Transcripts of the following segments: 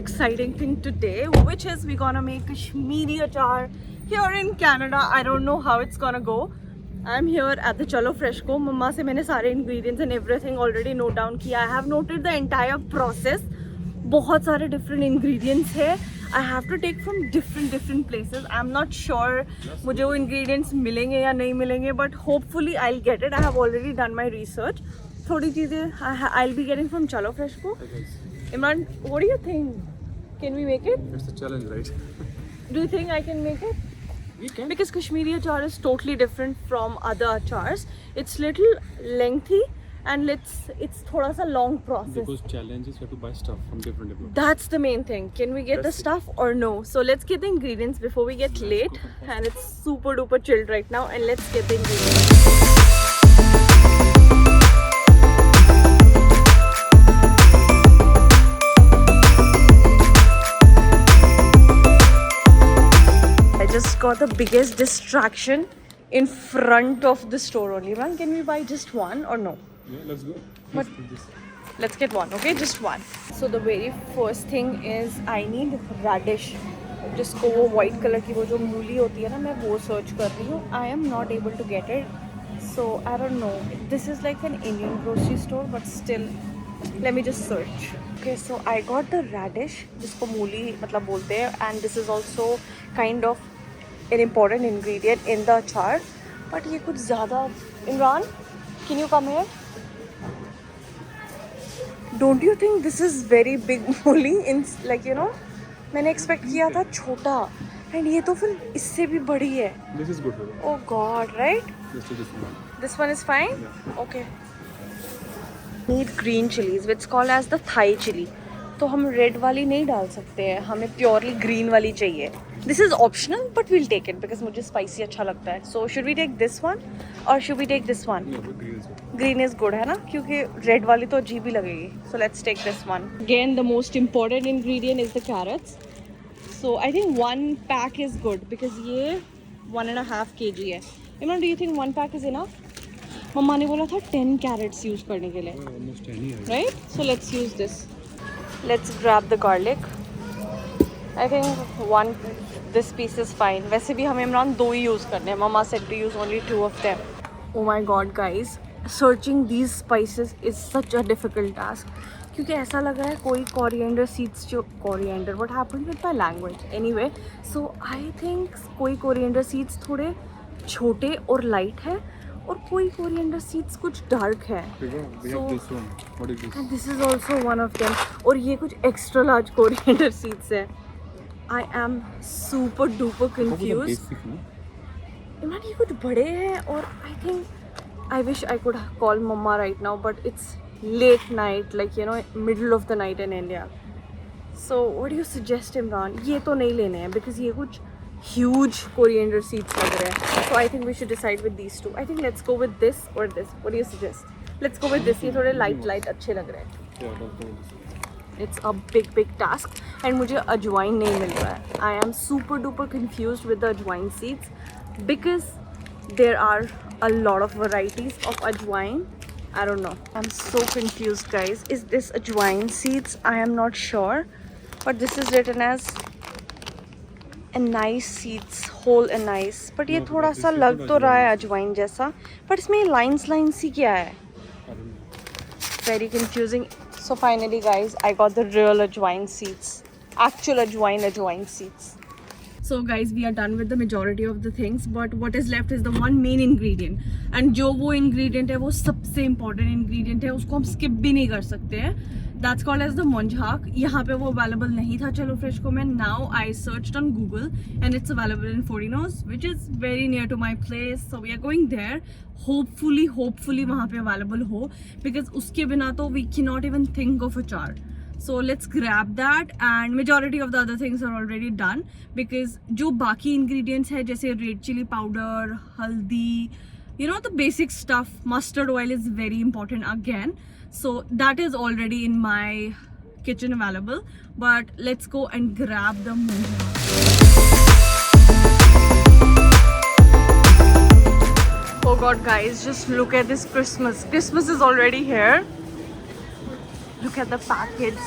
exciting thing today, which is we're gonna make Kashmiri achar here in Canada. I don't know how it's gonna go. I'm here at the Chalo Fresh Co. Mama se maine sare ingredients and everything already note down kiya. I have noted the entire process. बहुत सारे different ingredients है. I have to take from different places. I'm not sure मुझे वो ingredients मिलेंगे या नहीं मिलेंगे, but hopefully I'll get it. I have already done my research. थोड़ी चीज़ें I'll be getting from Chalo Fresh Co. Imran, what do you think? Can we make it? It's a challenge, right? Do you think I can make it? We can. Because Kashmiri achar is totally different from other achars. It's little lengthy and it's thoda sa long process. Because challenges, you have to buy stuff from different developers. That's the main thing. Can we get the stuff or no? So let's get the ingredients before we get late. And it's super duper chilled right now. And let's get the ingredients. I just got the biggest distraction in front of the store only. Man, can we buy just one or no? Yeah, let's go. But let's get one, okay? Just one. So the very first thing is I need radish. जिसको वो white color की वो जो मूली होती है ना, मैं वो search कर रही हूँ. I am not able to get it. So I don't know. This is like an Indian grocery store, but still, let me just search. Okay, so I got the radish, जिसको मूली मतलब बोलते हैं, and this is also kind of an important ingredient in the achar. But ये कुछ ज़्यादा. Imran, can you come here? Don't you think this is very big मूली? In like you know, मैंने expect किया था छोटा, and ये तो फिर इससे भी बड़ी है. This is good. Oh God, right? Let's do this one. This one is fine? Yeah. Okay. Need green chilies, which is called as the Thai chili. तो हम रेड वाली नहीं डाल सकते हैं, हमें प्योरली ग्रीन वाली चाहिए. This is optional but we'll take it because मुझे स्पाइसी अच्छा लगता है. So should we take this one और should we take this one? Yeah, but green is good. Green is good है ना, क्योंकि रेड वाली तो अजीब ही लगेगी. So let's take this one. Again the most important ingredient is the carrots. So I think 1 pack is good because ये 1.5 kg है. Imran, do you think 1 pack is enough? मम्मा ने बोला था 10 कैरेट्स यूज करने के लिए, Oh, almost any. right? So let's use this. Let's grab the garlic. I think this piece is fine. वैसे भी हमें इमरान 2 ही यूज़ करने हैं. Mama said to use only 2 of them. Oh my God, guys! Searching these spices is such a difficult task. क्योंकि ऐसा लग रहा है कोई coriander seeds जो coriander. What happened with my language? Anyway, so I think कोई coriander seeds थोड़े छोटे और light है और कोई coriander seeds कुछ dark है. We So- have this one. What is this? And this is also one of them. और ये कुछ extra large coriander seeds है. I am super duper confused. Basic, no? Imran, ये कुछ बड़े हैं और I think I wish I could call mama right now, but it's late night, like you know, middle of the night in India. So what do you suggest, Imran? ये तो नहीं लेने हैं because ये कुछ huge coriander seeds लग रहे हैं. So I think we should decide with these two. I think let's go with this or this. What do you suggest? Let's go with this. ये थोड़े light अच्छे लग रहे हैं. Yeah, let's go with this. It's a big task and मुझे अजवाइन नहीं मिल रहा है. I am super duper confused with the अजवाइन seeds because there are a lot of varieties of अजवाइन. I don't know. I'm so confused, guys. Is this अजवाइन seeds? I am not sure, but this is written as anise seeds, whole anise. But ये No, थोड़ा this सा is लग not तो रहा है अजवाइन. अजवाइन जैसा, but इसमें लाइंस सी क्या है? I don't know. Very confusing. So finally, guys, I got the real ajwain seeds. Actual ajwain seeds. So guys, we are done with the majority of the things, but what is left is the one main ingredient. And जो वो ingredient है वो सबसे important ingredient है, उसको हम skip भी नहीं कर सकते हैं. That's called as the monjhak. यहाँ पे वो available नहीं था चलो फ्रेश को में. Now I searched on Google and it's available in Forinos, which is very near to my place. So we are going there. Hopefully वहाँ पे available हो, because उसके बिना तो we cannot even think of achar. So let's grab that, and majority of the other things are already done because जो बाकी ingredients है जैसे red chili powder, haldi, you know, the basic stuff. Mustard oil is very important again. So that is already in my kitchen available, but let's go and grab the monjhak. Oh God, guys, just look at this Christmas. Christmas is already here. Look at the packets.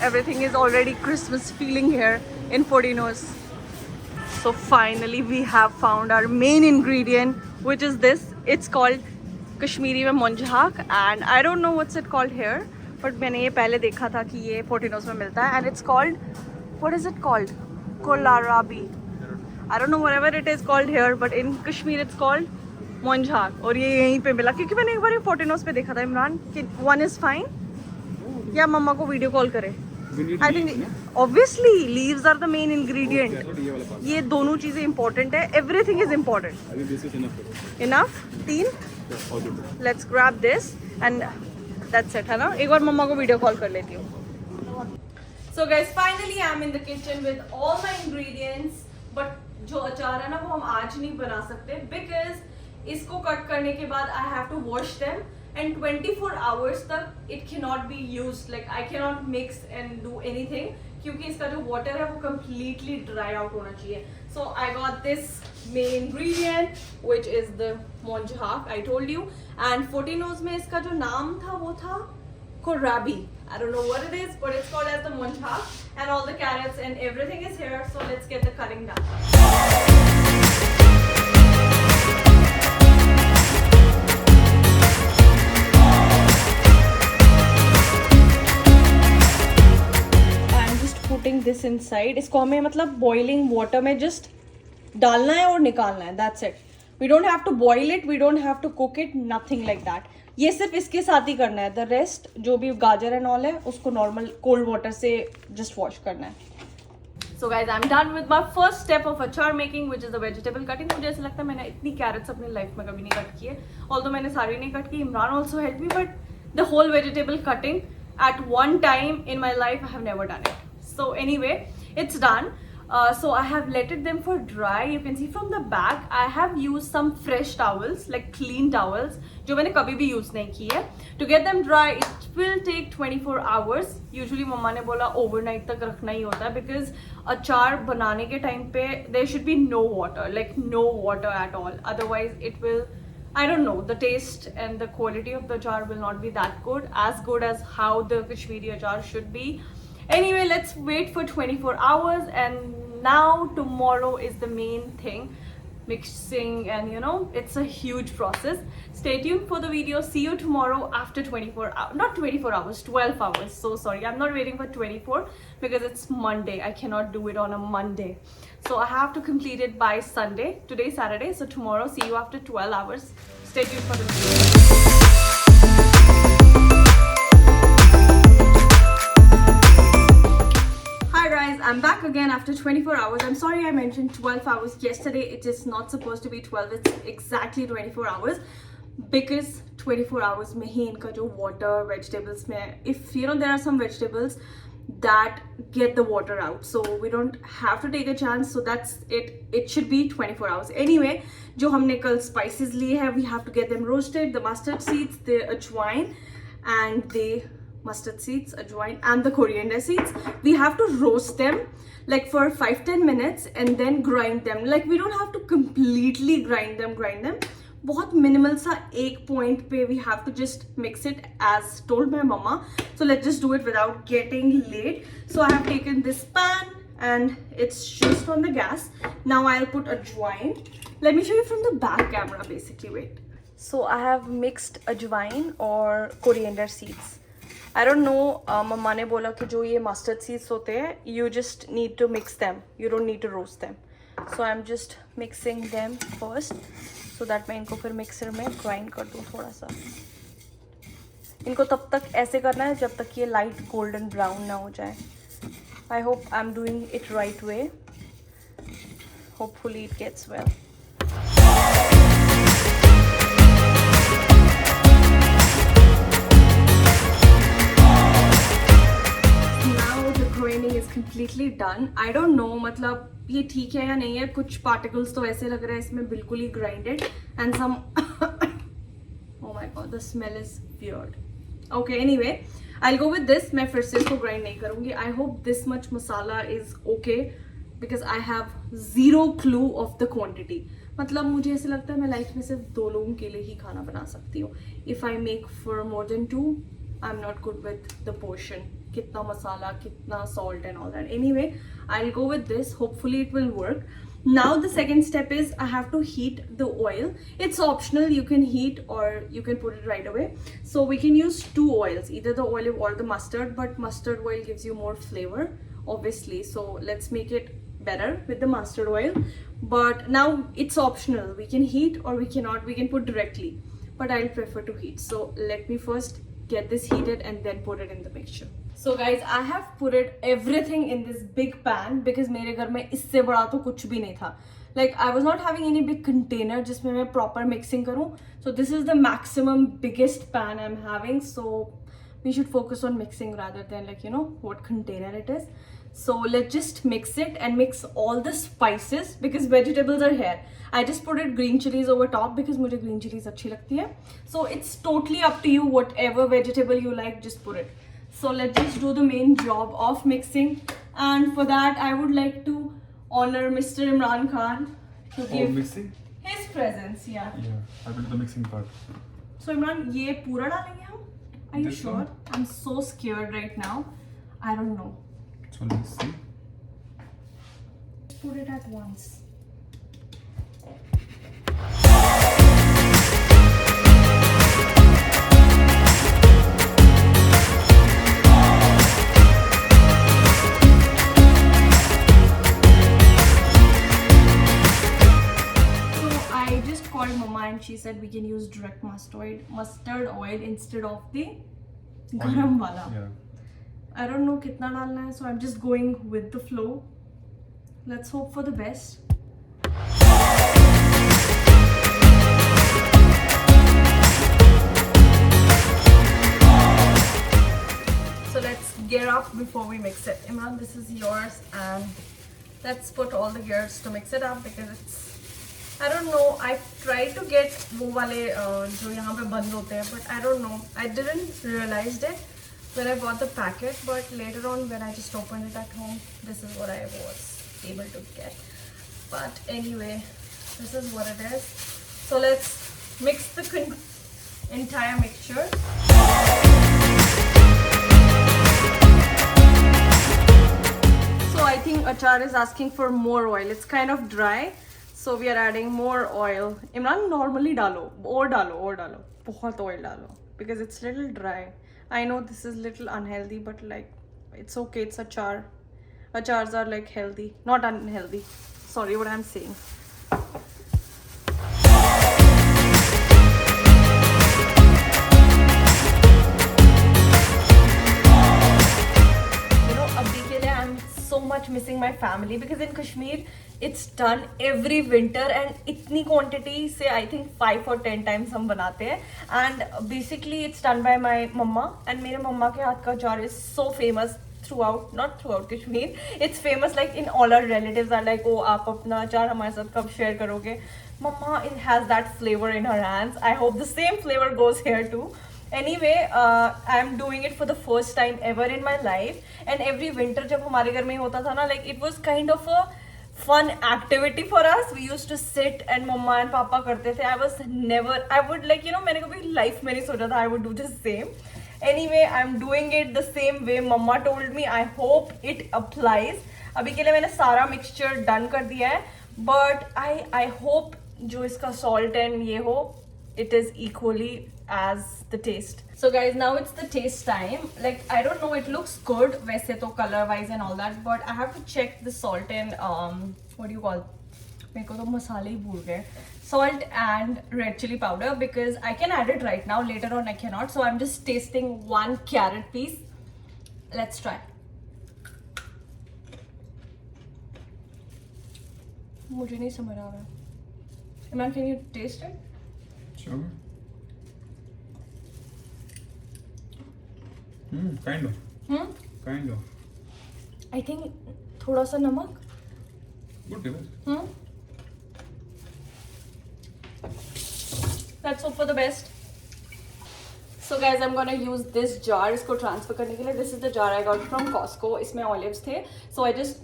everything is already Christmas feeling here in Portinos. So finally we have found our main ingredient, which is this. It's called Kashmiri में monjhak, and I don't know what's it called here, but मैंने ये पहले देखा था कि ये Portinos में मिलता है, and it's called, what is it called? Kohlrabi. I don't know whatever it is called here, but in Kashmir it's called monjhak. और ये यहीं पे मिला क्योंकि मैंने एक बार ये Portinos पे देखा था इमरान कि one is fine या मम्मा को वीडियो कॉल करे. I think obviously leaves are the main ingredient. ये दोनों चीजें important है. Everything is important. I think this is enough. Enough? 3? Yeah, all good. Let's grab this and that's it, है ना? एक बार मम्मा को वीडियो कॉल कर लेती हूँ. So guys, finally I'm in the kitchen with all my ingredients. But जो अचार है ना वो हम आज नहीं बना सकते because इसको कट करने के बाद I have to wash them and 24 hours तक it cannot be used. Like I cannot mix and do anything क्योंकि इसका जो water है वो completely dry out होना चाहिए. So I got this main ingredient which is the monjhak I told you, and Portinos में इसका जो नाम था वो था kohlrabi. I don't know what it is, but it's called as the monjhak, and all the carrots and everything is here. So let's get the cutting done. I'm just putting this inside. इसको हमें मतलब boiling water में just डालना है और निकालना है. That's it. We don't have to boil it. We don't have to cook it. Nothing like that. ये सिर्फ इसके साथ ही करना है. द रेस्ट जो भी गाजर एंड ऑल है उसको नॉर्मल कोल्ड वाटर से जस्ट वॉश करना है. So guys I am done with my first step of achar making which is the vegetable cutting. मुझे ऐसा लगता है मैंने इतनी कैरेट्स अपनी लाइफ में कभी नहीं कट की है. ऑल्दो मैंने सारी नहीं कट की, Imran also help me, but the whole vegetable cutting at one time in my life I have never done it. So anyway it's done. So I have let them for dry. You can see from the back I have used some fresh towels, like clean towels जो मैंने कभी भी use नहीं की है. To get them dry it will take 24 hours. Usually मम्मा ने बोला overnight तक रखना ही होता है because अचार बनाने के टाइम पे there should be no water, like no water at all. Otherwise it will, I don't know, the taste and the quality of the achar will not be that good as how the Kashmiri achar should be. Anyway, let's wait for 24 hours, and now tomorrow is the main thing, mixing, and you know it's a huge process. Stay tuned for the video. See you tomorrow after 24 hours, not 24 hours, 12 hours. So sorry, I'm not waiting for 24 because it's Monday. I cannot do it on a Monday, so I have to complete it by Sunday. Today is Saturday, so tomorrow see you after 12 hours. Stay tuned for the video. I'm back again after 24 hours. I'm sorry I mentioned 12 hours yesterday. It is not supposed to be 12. It's exactly 24 hours because 24 hours में ही इनका जो water vegetables में, if you know there are some vegetables that get the water out, so we don't have to take a chance. So that's it. It should be 24 hours. Anyway, जो हमने कल spices लिए हैं, we have to get them roasted. The mustard seeds, the ajwain, and the mustard seeds, ajwain, and the coriander seeds. We have to roast them like for 5-10 minutes and then grind them. Like we don't have to completely grind them. बहुत minimal सा एक point पे we have to just mix it as told by mama. So let's just do it without getting late. So I have taken this pan and it's just on the gas. Now I'll put ajwain. Let me show you from the back camera basically. Wait. So I have mixed ajwain or coriander seeds. I don't know, मम्मा ने बोला कि जो ये mustard seeds होते हैं, you just need to mix them. You don't need to roast them. So I'm just mixing them first, so that मैं इनको फिर mixer में grind कर दूँ थोड़ा सा. इनको तब तक ऐसे करना है जब तक ये light golden brown ना हो जाए. I hope I'm doing it right way. Hopefully it gets well. Is completely done. I don't know मतलब ये ठीक है या नहीं है. कुछ particles तो ऐसे लग रहा है इसमें बिल्कुल ही grinded, and some oh my god, the smell is weird. Okay, anyway, I'll go with this. मैं फिर से इसको grind नहीं करूँगी. I hope this much masala is okay because I have zero clue of the quantity. मतलब मुझे ऐसे लगता है मैं लाइफ में सिर्फ 2 लोगों के लिए ही खाना बना सकती हूँ. If I make for more than 2, I'm not good with the portion. kitna masala, kitna salt and all that. Anyway, I'll go with this. Hopefully it will work. Now the second step is I have to heat the oil. It's optional, you can heat or you can put it right away. So we can use two oils, either the olive or the mustard, but mustard oil gives you more flavor, obviously. So let's make it better with the mustard oil. But now it's optional, we can heat or we cannot, we can put directly. But I'll prefer to heat. So let me first get this heated and then put it in the mixture. So guys, I have put it everything in this big pan because मेरे घर में इससे बड़ा तो कुछ भी नहीं था. Like I was not having any big container जिसमें मैं proper mixing करूँ. So this is the maximum biggest pan I'm having. So we should focus on mixing rather than like, you know, what container it is. So let's just mix it and mix all the spices because vegetables are here. I just put it green chilies over top because मुझे green chilies अच्छी लगती है. So it's totally up to you, whatever vegetable you like, just put it. So let's just do the main job of mixing. And for that, I would like to honor Mr. Imran Khan to give mixing? his presence. Yeah. Yeah, I will do the mixing part. So Imran, ये पूरा डालेंगे हम? Are you This sure? one? I'm so scared right now. I don't know. So let's see. Put it at once. And she said we can use direct mustard oil instead of the garam wala. Yeah. I don't know kitna dalna hai, so I'm just going with the flow. Let's hope for the best. So let's gear up before we mix it. Imran, this is yours, and let's put all the gears to mix it up because it's, I don't know, I tried to get वो वाले जो यहाँ पे बंद होते हैं, but I don't know, I didn't realize it when I bought the packet, but later on when I just opened it at home, this is what I was able to get. But anyway, this is what it is. So let's mix the entire mixture. So I think Achar is asking for more oil. It's kind of dry. So we are adding more oil. Imran, normally dalo, or bahut oil dalo, because it's little dry. I know this is little unhealthy, but like it's okay. It's achar. Achars are like healthy, not unhealthy. Sorry, what I'm saying. You know, abhi ke liye I'm so much missing my family because in Kashmir it's done every winter and itni quantity say I think 5 or 10 times हम बनाते हैं, and basically it's done by my mama, and मेरे mama के हाथ का अचार is so famous throughout, not throughout Kashmir, it's famous like in all our relatives are like, oh आप अपना अचार हमारे साथ कब share करोगे. Mama, it has that flavor in her hands. I hope the same flavor goes here too. Anyway, I'm doing it for the first time ever in my life, and every winter जब हमारे घर में होता था ना, like it was kind of a fun activity for us. We used to sit and mama and papa करते थे. I would like, you know, मैंने कभी life में नहीं सोचा था I would do the same. Anyway, I'm doing it the same way mama told me. I hope it applies. अभी के लिए मैंने सारा mixture done कर दिया है, but I hope जो इसका salt and ये हो, it is equally as the taste. So guys, now it's the taste time. Like I don't know, it looks good वैसे तो color wise and all that, but I have to check the salt and what do you call, मेरे को तो मसाले ही भूल गए, salt and red chili powder, because I can add it right now, later on I cannot. So I'm just tasting one carrot piece. Let's try. मुझे नहीं समझ आ रहा. Imran, can you taste it? Sure. Kind of. Kind of. I think थोड़ा सा नमक. Good enough. Let's hope for the best. So guys, I'm gonna use this jar इसको transfer करने के लिए. This is the jar I got from Costco. इसमें olives थे. So I just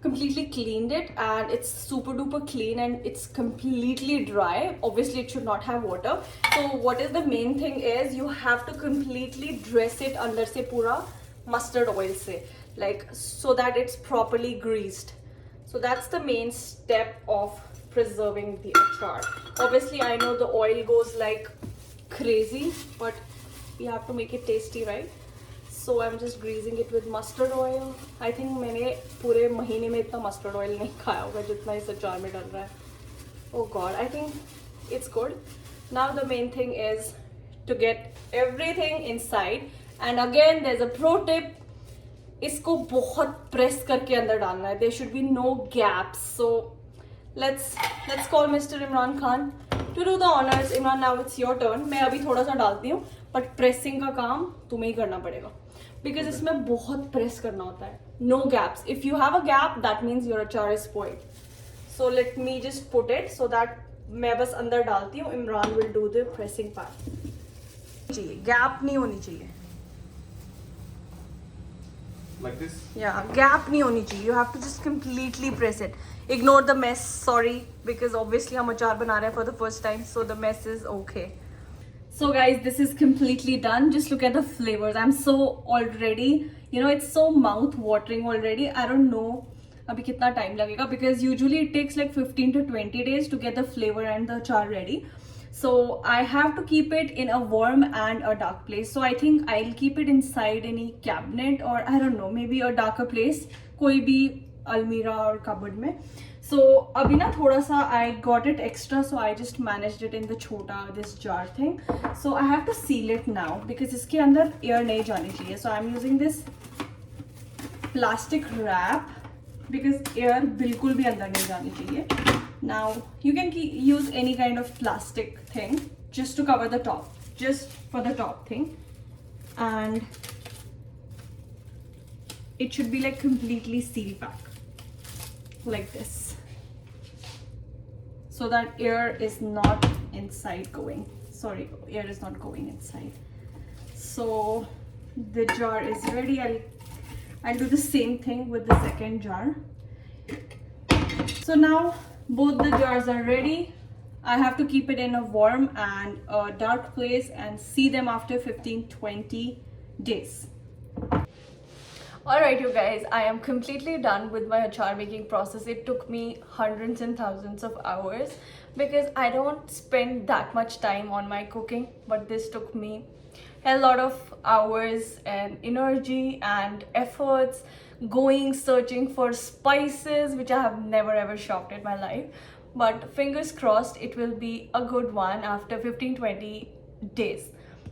completely cleaned it and it's super duper clean and it's completely dry. Obviously it should not have water. So what is the main thing is you have to completely dress it under se pura mustard oil se, like so that it's properly greased. So that's the main step of preserving the achar. Obviously I know the oil goes like crazy, but we have to make it tasty, right? So I'm just greasing it with mustard oil. I think मैंने पूरे महीने में इतना mustard oil नहीं खाया होगा जितना इस अचार में डल रहा है. Oh God, I think it's good. Now the main thing is to get everything inside. And again, there's a pro tip. इसको बहुत press करके अंदर डालना है. There should be no gaps. So let's call Mr. Imran Khan to do the honors. Imran, now it's your turn. मैं अभी थोड़ा सा डालती हूँ, but pressing का काम तुम्हें ही करना पड़ेगा. Because इसमें बहुत press करना होता है. No gaps. If you have a gap, that means your achar is spoiled. So let me just put it so that मैं बस अंदर डालती हूँ. Imran will do the pressing part. चाहिए gap नहीं होनी चाहिए. Like this? Yeah, gap नहीं होनी चाहिए. You have to just completely press it. Ignore the mess. Sorry, because obviously हम अचार बना रहे हैं for the first time, so the mess is okay. So guys, this is completely done. Just look at the flavors. I'm so already, it's so mouth watering already. I don't know अभी कितना time लगेगा because usually it takes like 15 to 20 days to get the flavor and the achar ready. So I have to keep it in a warm and a dark place. So I think I'll keep it inside any cabinet or I don't know, maybe a darker place. कोई भी almirah or cupboard में. So अभी ना थोड़ा सा I got it extra, so I just managed it in the छोटा this jar thing. So I have to seal it now because इसके अंदर air नहीं जानी चाहिए. So I'm using this plastic wrap because air बिल्कुल भी अंदर नहीं जानी चाहिए. Now you can use any kind of plastic thing just to cover the top, just for the top thing, and it should be like completely sealed back like this, so that air is not inside going. Sorry, air is not going inside. So the jar is ready. I'll do the same thing with the second jar. So now both the jars are ready. I have to keep it in a warm and a dark place and see them after 15-20 days. Alright you guys, I am completely done with my achar making process. It took me hundreds and thousands of hours because I don't spend that much time on my cooking, but this took me a lot of hours and energy and efforts going searching for spices which I have never ever shopped in my life. But fingers crossed it will be a good one after 15-20 days.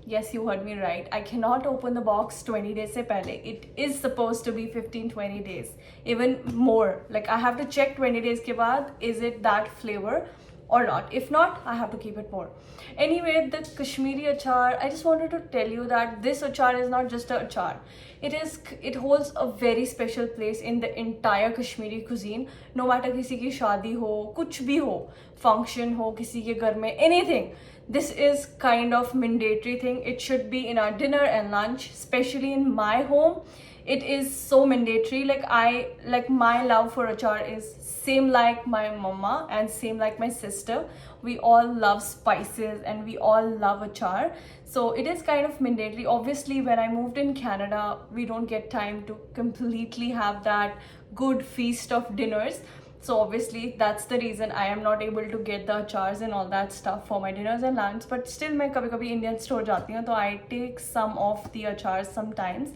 Yes, you heard me right. I cannot open the box 20 days se pehle. It is supposed to be 15-20 days, even more. Like I have to check 20 days ke baad, is it that flavor or not? If not, I have to keep it more. Anyway, the Kashmiri achar, I just wanted to tell you that this achar is not just an achar. It holds a very special place in the entire Kashmiri cuisine. No matter किसी की शादी हो, कुछ भी हो, function हो किसी के घर में, anything. This is kind of mandatory thing. It should be in our dinner and lunch, especially in my home. It is so mandatory. Like my love for achar is same like my mama and same like my sister. We all love spices and we all love achar. So it is kind of mandatory. Obviously, when I moved in Canada, we don't get time to completely have that good feast of dinners. So obviously that's the reason I am not able to get the achars and all that stuff for my dinners and lunch. But still मैं कभी-कभी Indian store जाती हूँ तो I take some of the achars sometimes.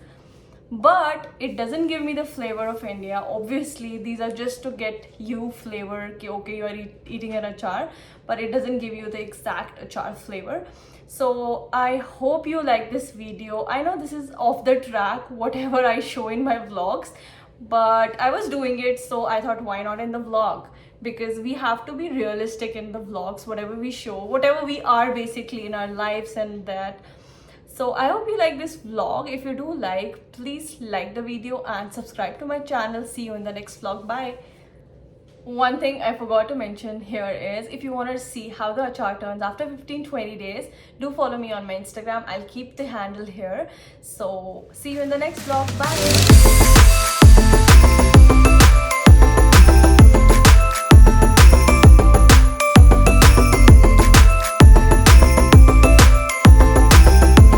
But it doesn't give me the flavor of India. Obviously these are just to get you flavor कि okay you are eating an achar, but it doesn't give you the exact achar flavor. So I hope you like this video. I know this is off the track whatever I show in my vlogs, but I was doing it, so I thought why not in the vlog, because we have to be realistic in the vlogs, whatever we show, whatever we are basically in our lives and that. So I hope you like this vlog. If you do like, please like the video and subscribe to my channel. See you in the next vlog. Bye. One thing I forgot to mention here is if you want to see how the achar turns after 15-20 days, do follow me on my Instagram. I'll keep the handle here. So see you in the next vlog. Bye.